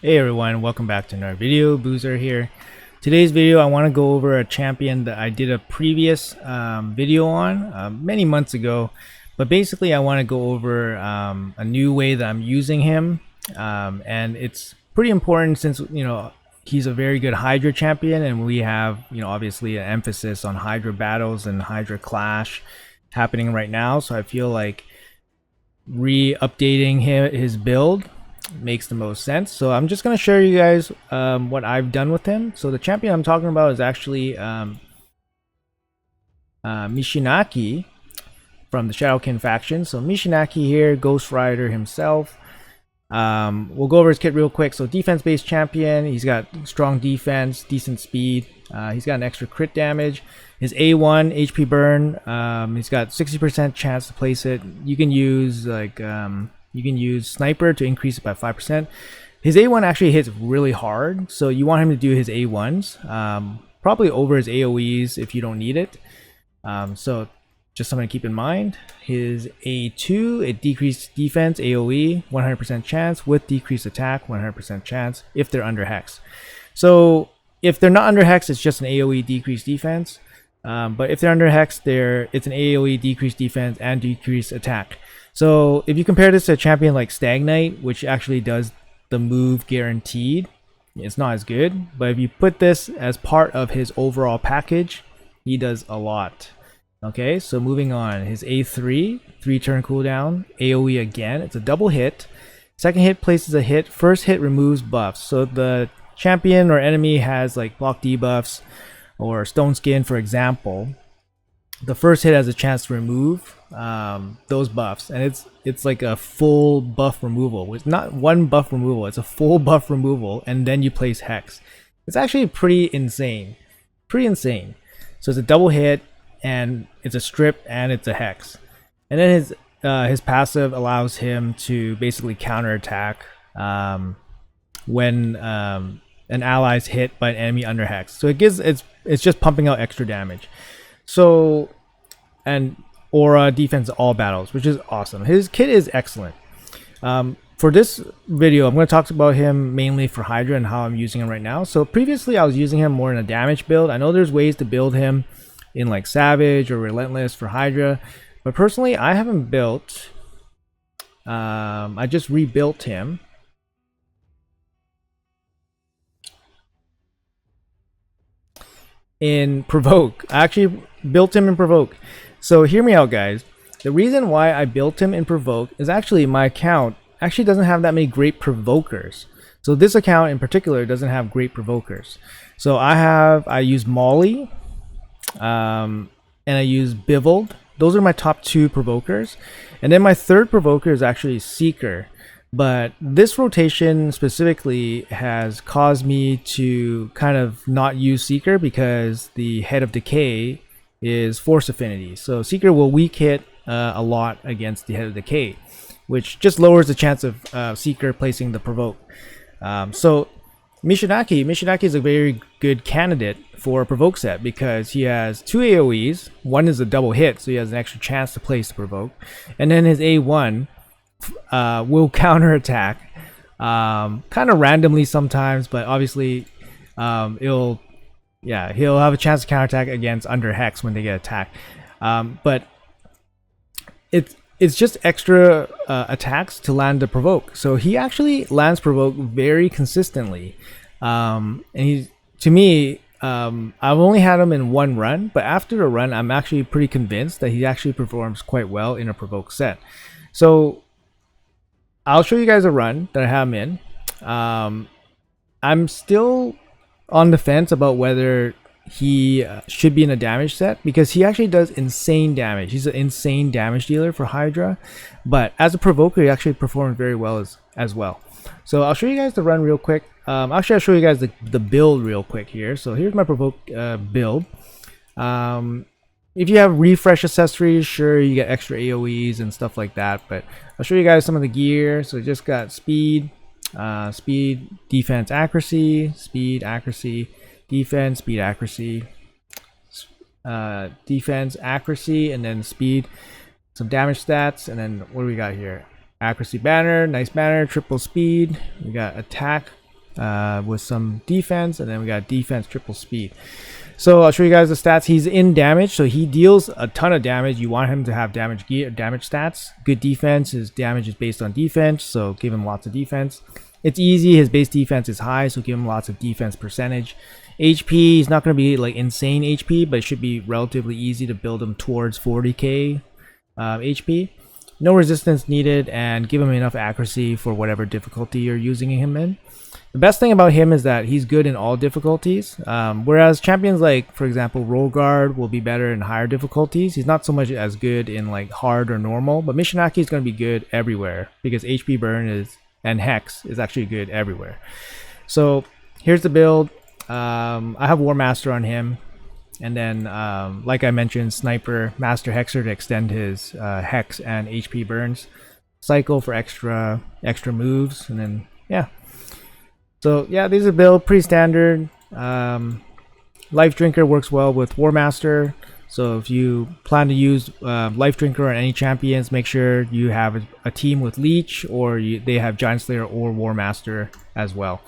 Hey everyone, welcome back to another video. Boozer here. Today's video I want to go over a champion that I did a previous video on many months ago, but basically I want to go over a new way that I'm using him, and it's pretty important since he's a very good Hydra champion, and we have obviously an emphasis on Hydra battles and Hydra clash happening right now. So I feel like re-updating his build makes the most sense. So I'm just going to show you guys what I've done with him. So the champion I'm talking about is actually Michinaki from the Shadowkin faction. So Michinaki here, Ghost Rider himself. We'll go over his kit real quick. So defense-based champion. He's got strong defense, decent speed. He's got an extra crit damage. His A1 HP burn. He's got 60% chance to place it. You can use sniper to increase it by 5%. His A1 actually hits really hard, so you want him to do his A1s, probably over his AoEs if you don't need it. So just something to keep in mind. His A2, it decreased defense, AoE, 100% chance, with decreased attack, 100% chance if they're under hex. So if they're not under hex, it's just an AoE decreased defense. But if they're under hex, it's an AoE decreased defense and decreased attack. So if you compare this to a champion like Stagnite, which actually does the move guaranteed, it's not as good. But if you put this as part of his overall package, he does a lot. Okay, so moving on, his A3, 3-turn cooldown, AoE again, it's a double hit. Second hit places a hit, first hit removes buffs. So the champion or enemy has like block debuffs or stone skin, for example. The first hit has a chance to remove those buffs, and it's like a full buff removal. It's not one buff removal, it's a full buff removal, and then you place hex. It's actually pretty insane. So it's a double hit, and it's a strip, and it's a hex. And then his passive allows him to basically counterattack when an ally is hit by an enemy under hex. So it's just pumping out extra damage. So, and aura defense all battles, which is awesome. His kit is excellent. For this video, I'm going to talk about him mainly for Hydra and how I'm using him right now. So previously I was using him more in a damage build. I know there's ways to build him in like Savage or Relentless for Hydra, but personally I haven't built, I just rebuilt him in Provoke. I actually built him in Provoke. So hear me out, guys. The reason why I built him in Provoke is actually my account actually doesn't have that many great provokers. So this account in particular doesn't have great provokers. So I use Molly, and I use Biveled. Those are my top 2 provokers. And then my third provoker is actually Seeker. But this rotation specifically has caused me to kind of not use Seeker because the Head of Decay is Force Affinity. So Seeker will weak hit a lot against the Head of Decay, which just lowers the chance of Seeker placing the Provoke. So Michinaki is a very good candidate for a Provoke set because he has 2 AoEs. One is a double hit, so he has an extra chance to place the Provoke. And then his A1 will counterattack kind of randomly sometimes, but obviously he'll have a chance to counterattack against under hex when they get attacked. But it's just extra attacks to land the Provoke. So he actually lands Provoke very consistently. And to me, I've only had him in one run, but after the run, I'm actually pretty convinced that he actually performs quite well in a Provoke set. So I'll show you guys a run that I have him in. I'm still on the fence about whether he should be in a damage set because he actually does insane damage. He's an insane damage dealer for Hydra, but as a provoker he actually performs very well as well. So I'll show you guys the run real quick. Actually I'll show you guys the build real quick here. So here's my Provoke build. If you have refresh accessories, sure, you get extra AoEs and stuff like that, but I'll show you guys some of the gear. So just got speed, defense, accuracy, speed, accuracy, defense, speed, accuracy, defense, accuracy, and then speed, some damage stats, and then what do we got here? Accuracy banner, nice banner, triple speed. We got attack, with some defense, and then we got defense triple speed. So I'll show you guys the stats. He's in damage, so he deals a ton of damage. You want him to have damage gear, damage stats. Good defense. His damage is based on defense, so give him lots of defense. It's easy. His base defense is high, so give him lots of defense percentage. HP, he's not going to be like insane HP, but it should be relatively easy to build him towards 40k HP. No resistance needed, and give him enough accuracy for whatever difficulty you're using him in. The best thing about him is that he's good in all difficulties, whereas champions like, for example, Roll Guard will be better in higher difficulties. He's not so much as good in like hard or normal, but Michinaki is going to be good everywhere because HP burn is and Hex is actually good everywhere. So here's the build. I have War Master on him, and then like I mentioned, Sniper, Master Hexer to extend his Hex and HP burns, Cycle for extra moves, and then yeah. So yeah, these are build pretty standard. Life Drinker works well with War Master. So if you plan to use Life Drinker on any champions, make sure you have a team with Leech, or they have Giant Slayer or War Master as well.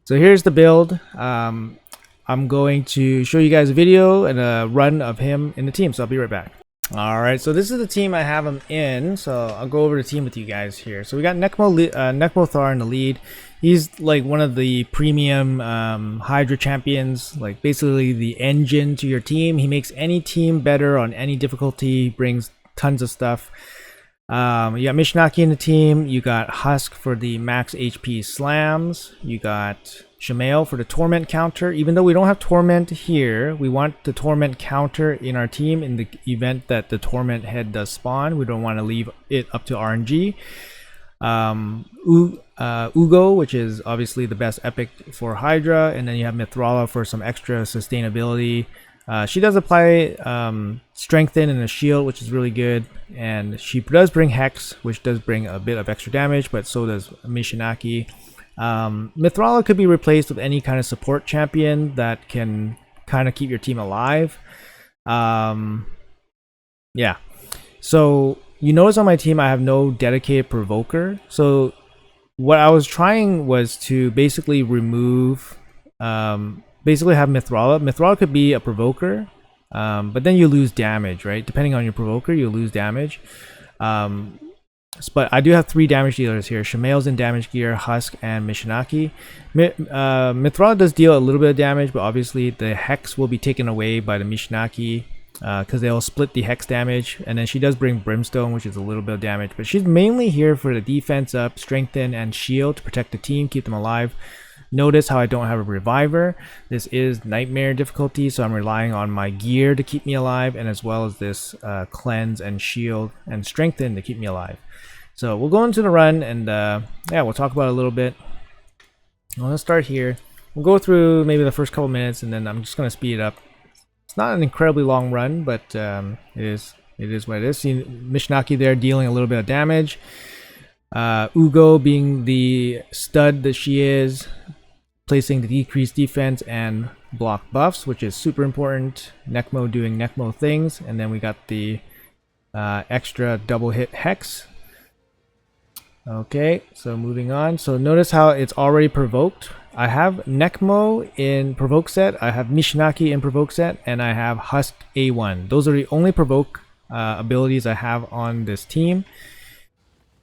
So here's the build. I'm going to show you guys a video and a run of him in the team. So I'll be right back. Alright, so this is the team I have him in, so I'll go over the team with you guys here. So we got Nekmo Thar in the lead. He's like one of the premium Hydra champions, like basically the engine to your team. He makes any team better on any difficulty, brings tons of stuff. You got Michinaki in the team, you got Husk for the max HP slams, you got Shamael for the torment counter. Even though we don't have torment here, we want the torment counter in our team in the event that the torment head does spawn. We don't want to leave it up to RNG. Ugo, which is obviously the best epic for Hydra, and then you have Mithrala for some extra sustainability. She does apply strengthen and a shield, which is really good, and she does bring Hex, which does bring a bit of extra damage, but so does Michinaki. Mithrala could be replaced with any kind of support champion that can kind of keep your team alive. Yeah, so you notice on my team I have no dedicated provoker. So what I was trying was to basically remove basically have Mithrala. Mithrala could be a provoker, but then you lose damage, right? Depending on your provoker, you lose damage. But I do have 3 damage dealers here. Shamael's in damage gear, Husk, and Michinaki. Mithrala does deal a little bit of damage, but obviously the Hex will be taken away by the Michinaki because they'll split the Hex damage. And then she does bring Brimstone, which is a little bit of damage. But she's mainly here for the defense up, strengthen, and shield to protect the team, keep them alive. Notice how I don't have a reviver. This is nightmare difficulty, so I'm relying on my gear to keep me alive, and as well as this cleanse and shield and strengthen to keep me alive. So we'll go into the run, and yeah, we'll talk about it a little bit. Well, let's start here. We'll go through maybe the first couple minutes, and then I'm just going to speed it up. It's not an incredibly long run, but it is what it is. See Michinaki there dealing a little bit of damage. Ugo being the stud that she is, placing the decreased defense and block buffs, which is super important. Nekmo doing Nekmo things, and then we got the extra double hit Hex. Okay, so moving on. So notice how it's already provoked. I have Nekmo in provoke set, I have Michinaki in provoke set, and I have Husk A1. Those are the only provoke abilities I have on this team.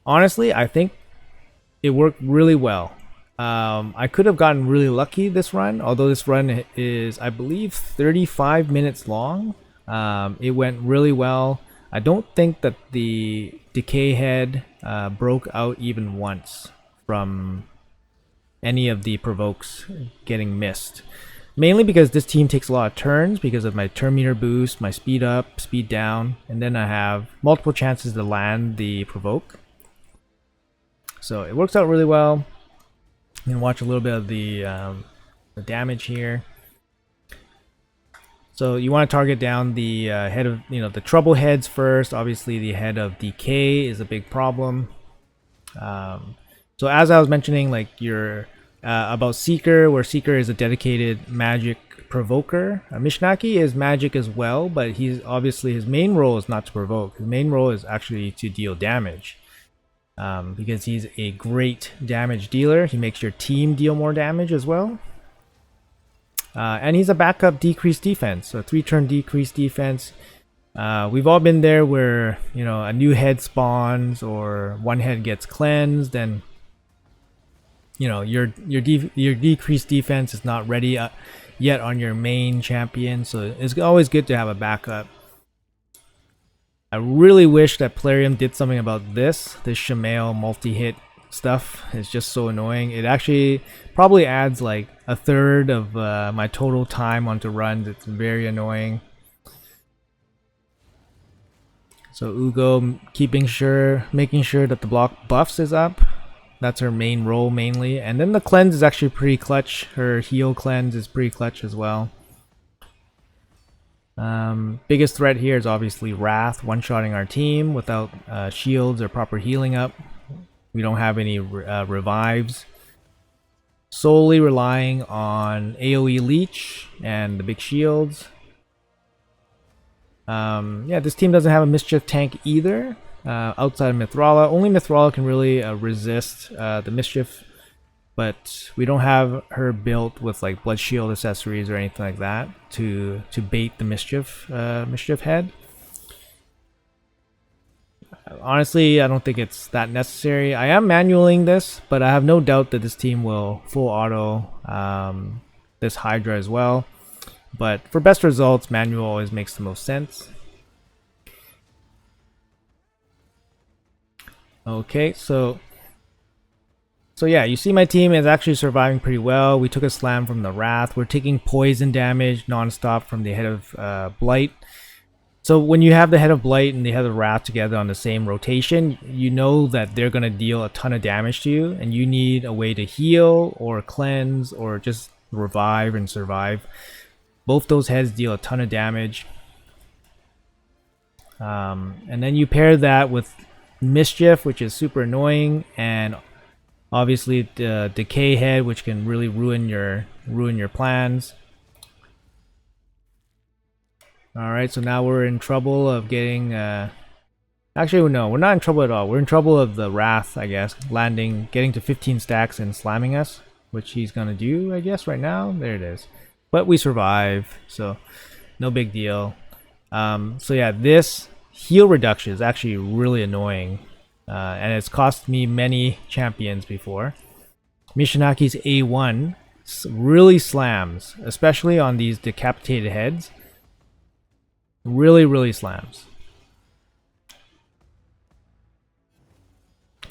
Honestly, I think it worked really well. I could have gotten really lucky this run, although this run is, I believe, 35 minutes long. It went really well. I don't think that the decay head broke out even once from any of the provokes getting missed. Mainly because this team takes a lot of turns because of my turn meter boost, my speed up, speed down, and then I have multiple chances to land the provoke. So it works out really well. You can watch a little bit of the damage here. So you want to target down the head of, the trouble heads first. Obviously the head of decay is a big problem. So as I was mentioning, like about Seeker, where Seeker is a dedicated magic provoker. Michinaki is magic as well, but he's obviously his main role is not to provoke. His main role is actually to deal damage. because he's a great damage dealer. He makes your team deal more damage as well. And he's a backup decreased defense, so 3-turn decreased defense. We've all been there where, you know, a new head spawns or one head gets cleansed, and you know your decreased defense is not ready yet on your main champion, so it's always good to have a backup. I really wish that Plarium did something about this Shamail multi-hit stuff. It's just so annoying. It actually probably adds like a third of my total time onto runs. It's very annoying. So Ugo making sure that the block buffs is up. That's her main role mainly. And then the cleanse is actually pretty clutch. Her heal cleanse is pretty clutch as well. Biggest threat here is obviously Wrath one-shotting our team without shields or proper healing up. We don't have any revives. Solely relying on AoE Leech and the big shields. Yeah, this team doesn't have a Mischief tank either. Outside of Mithrala, only Mithrala can really resist the Mischief, but we don't have her built with like Blood Shield accessories or anything like that to bait the Mischief head. Honestly, I don't think it's that necessary. I am manualing this, but I have no doubt that this team will full auto this Hydra as well. But for best results, manual always makes the most sense. Okay, so yeah, you see my team is actually surviving pretty well. We took a slam from the Wrath. We're taking poison damage non-stop from the Head of Blight. So when you have the Head of Blight and the Head of Wrath together on the same rotation, you know that they're going to deal a ton of damage to you, and you need a way to heal or cleanse or just revive and survive. Both those heads deal a ton of damage. And then you pair that with Mischief, which is super annoying, and obviously the Decay head, which can really ruin your plans. Alright, so now we're in trouble of getting... Actually, no, we're not in trouble at all. We're in trouble of the Wrath, I guess, getting to 15 stacks and slamming us, which he's gonna do, I guess, right now. There it is. But we survive, so no big deal. So yeah, this heal reduction is actually really annoying, and it's cost me many champions before. Michinaki's A1 really slams, especially on these decapitated heads. Really slams.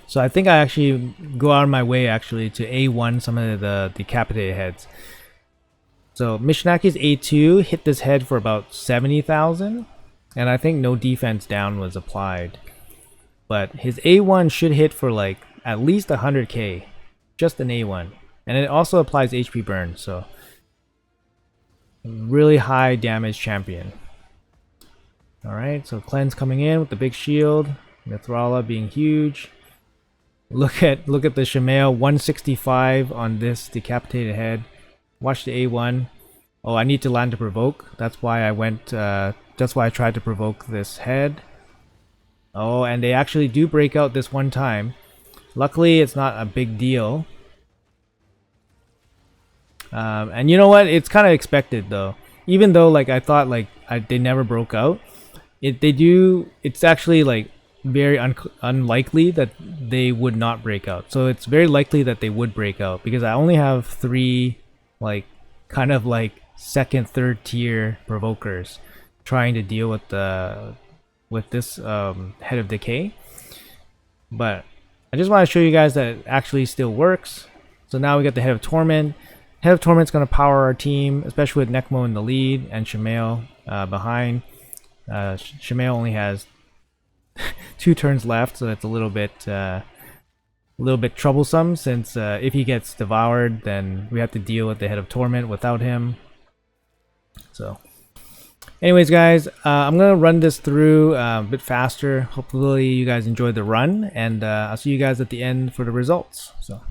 So I think I actually go out of my way actually to A1 some of the decapitated heads. So Michinaki's A2 hit this head for about 70,000, and I think no defense down was applied. But his A1 should hit for like at least 100k, just an A1. And it also applies HP burn, so really high damage champion. Alright, so cleanse coming in with the big shield, Mithrala being huge. Look at the Shamail, 165 on this decapitated head. Watch the A1. Oh, I need to land to provoke. That's why I went. That's why I tried to provoke this head. Oh, and they actually do break out this one time. Luckily, it's not a big deal. And you know what? It's kind of expected though. Even though like I thought like they never broke out. They do. It's actually like very unlikely that they would not break out. So it's very likely that they would break out because I only have 3 like kind of like second, third tier provokers trying to deal with this Head of Decay. But I just want to show you guys that it actually still works. So now we got the Head of Torment. Head of Torment's going to power our team, especially with Nekmo in the lead and Shamail behind. Shamail only has 2 turns left, so it's a little bit troublesome since if he gets devoured, then we have to deal with the Head of Torment without him. So, anyways, guys, I'm gonna run this through a bit faster. Hopefully, you guys enjoyed the run, and I'll see you guys at the end for the results. So.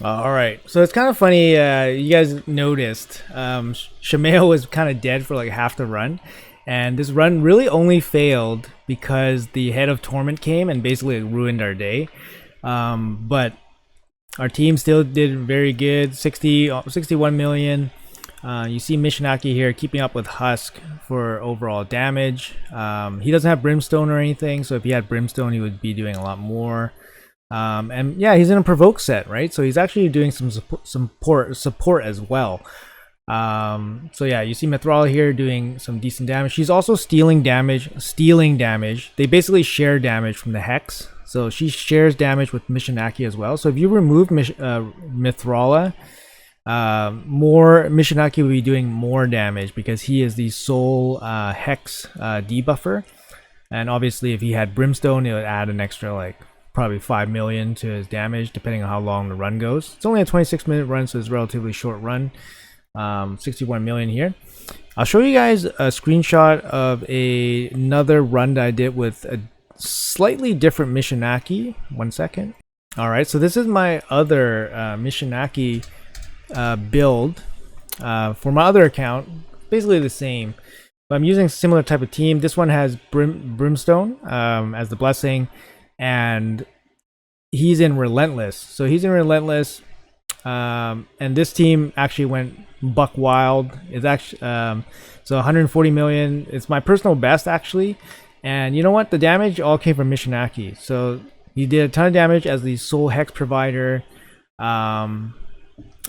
All right, so it's kind of funny. You guys noticed Shamail was kind of dead for like half the run, and this run really only failed because the head of Torment came and basically ruined our day. But our team still did very good, 61 million. You see Michinaki here keeping up with Husk for overall damage. He doesn't have Brimstone or anything, so if he had Brimstone, he would be doing a lot more. And yeah, he's in a Provoke set, right? So he's actually doing some support as well. So yeah, you see Mithrala here doing some decent damage. She's also stealing damage. They basically share damage from the Hex. So she shares damage with Michinaki as well. So if you remove Mithrala, more Michinaki will be doing more damage because he is the sole Hex debuffer. And obviously if he had Brimstone, it would add an extra like probably 5 million to his damage depending on how long the run goes. It's only a 26-minute run, so it's a relatively short run. 61 million here. I'll show you guys a screenshot of another run that I did with a slightly different Michinaki. 1 second. All right, so this is my other Michinaki build for my other account. Basically the same, but I'm using a similar type of team. This one has Brimstone as the blessing, and he's in Relentless. So he's in Relentless, and this team actually went buck wild. It's actually so 140 million. It's my personal best actually, and you know what? The damage all came from Michinaki. So he did a ton of damage as the sole Hex provider, and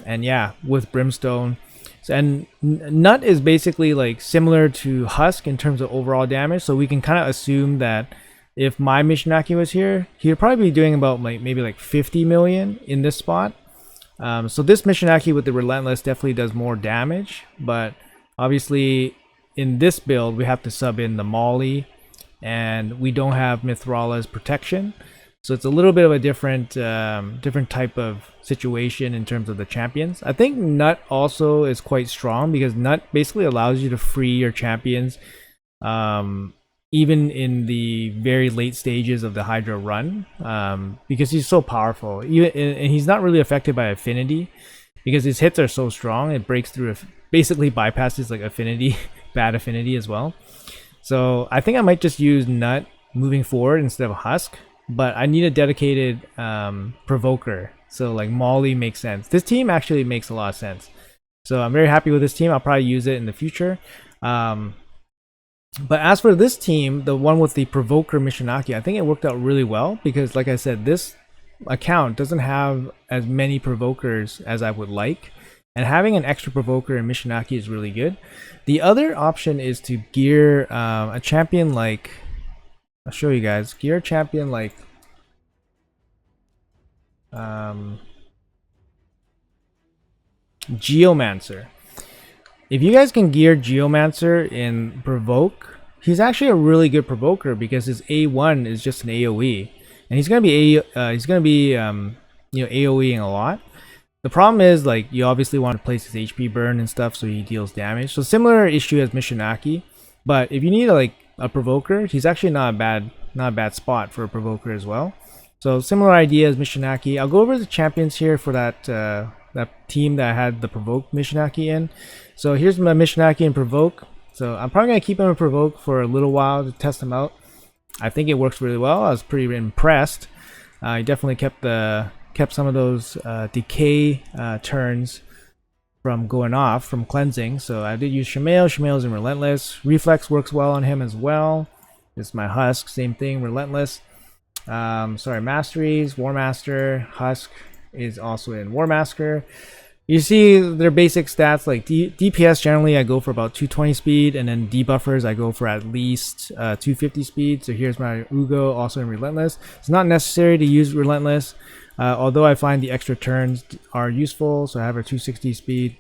yeah, with Brimstone. And Nut is basically like similar to Husk in terms of overall damage, so we can kind of assume that if my Michinaki was here, he would probably be doing about like maybe like 50 million in this spot. So this Michinaki with the Relentless definitely does more damage, but obviously in this build we have to sub in the Molly, and we don't have Mithrala's protection. So it's a little bit of a different type of situation in terms of the champions. I think Nut also is quite strong because Nut basically allows you to free your champions even in the very late stages of the Hydra run, because he's so powerful. And he's not really affected by affinity because his hits are so strong. It breaks through, basically bypasses like affinity, bad affinity as well. So I think I might just use Nut moving forward instead of Husk. But I need a dedicated provoker, so like Molly makes sense. This team actually makes a lot of sense, so I'm very happy with this team. I'll probably use it in the future. But as for this team, the one with the provoker Michinaki, I think it worked out really well because, like I said, this account doesn't have as many provokers as I would like, and having an extra provoker in Michinaki is really good. The other option is to gear a champion like, I'll show you guys. Gear champion like Geomancer. If you guys can gear Geomancer in Provoke, he's actually a really good provoker because his A1 is just an AoE, and he's gonna be AoEing a lot. The problem is, like, you obviously want to place his HP burn and stuff so he deals damage. So similar issue as Michinaki, but if you need a provoker, he's actually not a bad spot for a provoker as well. So similar idea as Michinaki. I'll go over the champions here for that team that had the Provoke Michinaki in. So here's my Michinaki and Provoke. So I'm probably gonna keep him in Provoke for a little while to test him out. I think it works really well. I was pretty impressed. He definitely kept some of those decay turns from going off, from cleansing. So I did use Shamail. Shamail's in Relentless. Reflex works well on him as well. This is my Husk, same thing, Relentless. Masteries, War Master. Husk is also in War Master. You see their basic stats, like DPS generally I go for about 220 speed, and then debuffers I go for at least 250 speed. So here's my Ugo, also in Relentless. It's not necessary to use Relentless, although I find the extra turns are useful, so I have her 260 speed.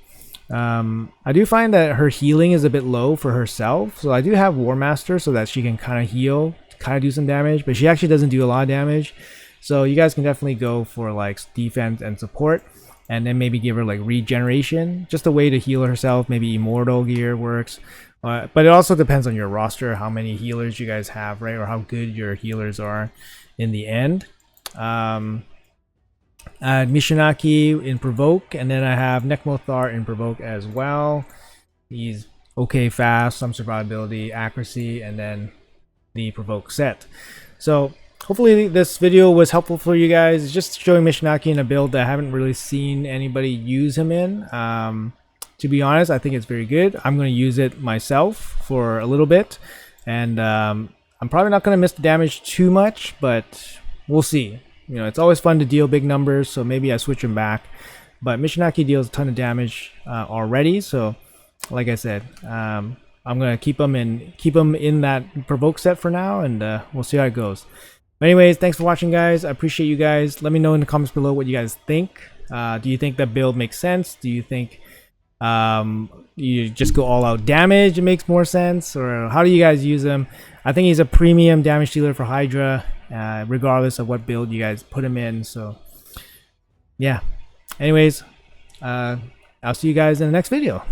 I do find that her healing is a bit low for herself, so I do have War Master so that she can kind of heal, kind of do some damage, but she actually doesn't do a lot of damage. So you guys can definitely go for like defense and support, and then maybe give her like regeneration, just a way to heal herself. Maybe Immortal gear works, but it also depends on your roster, how many healers you guys have, right, or how good your healers are in the end. Michinaki in Provoke, and then I have Nekmothar in Provoke as well. He's okay fast, some survivability, accuracy, and then the Provoke set. So hopefully this video was helpful for you guys. It's just showing Michinaki in a build that I haven't really seen anybody use him in. To be honest, I think it's very good. I'm going to use it myself for a little bit, and I'm probably not going to miss the damage too much, but we'll see. You know, it's always fun to deal big numbers, so maybe I switch him back. But Michinaki deals a ton of damage already, so like I said, I'm gonna keep him in that Provoke set for now, and we'll see how it goes. But anyways, thanks for watching, guys. I appreciate you guys. Let me know in the comments below what you guys think. Do you think that build makes sense? Do you think you just go all out damage, it makes more sense, or how do you guys use him? I think he's a premium damage dealer for Hydra, regardless of what build you guys put him in. So yeah, anyways, I'll see you guys in the next video.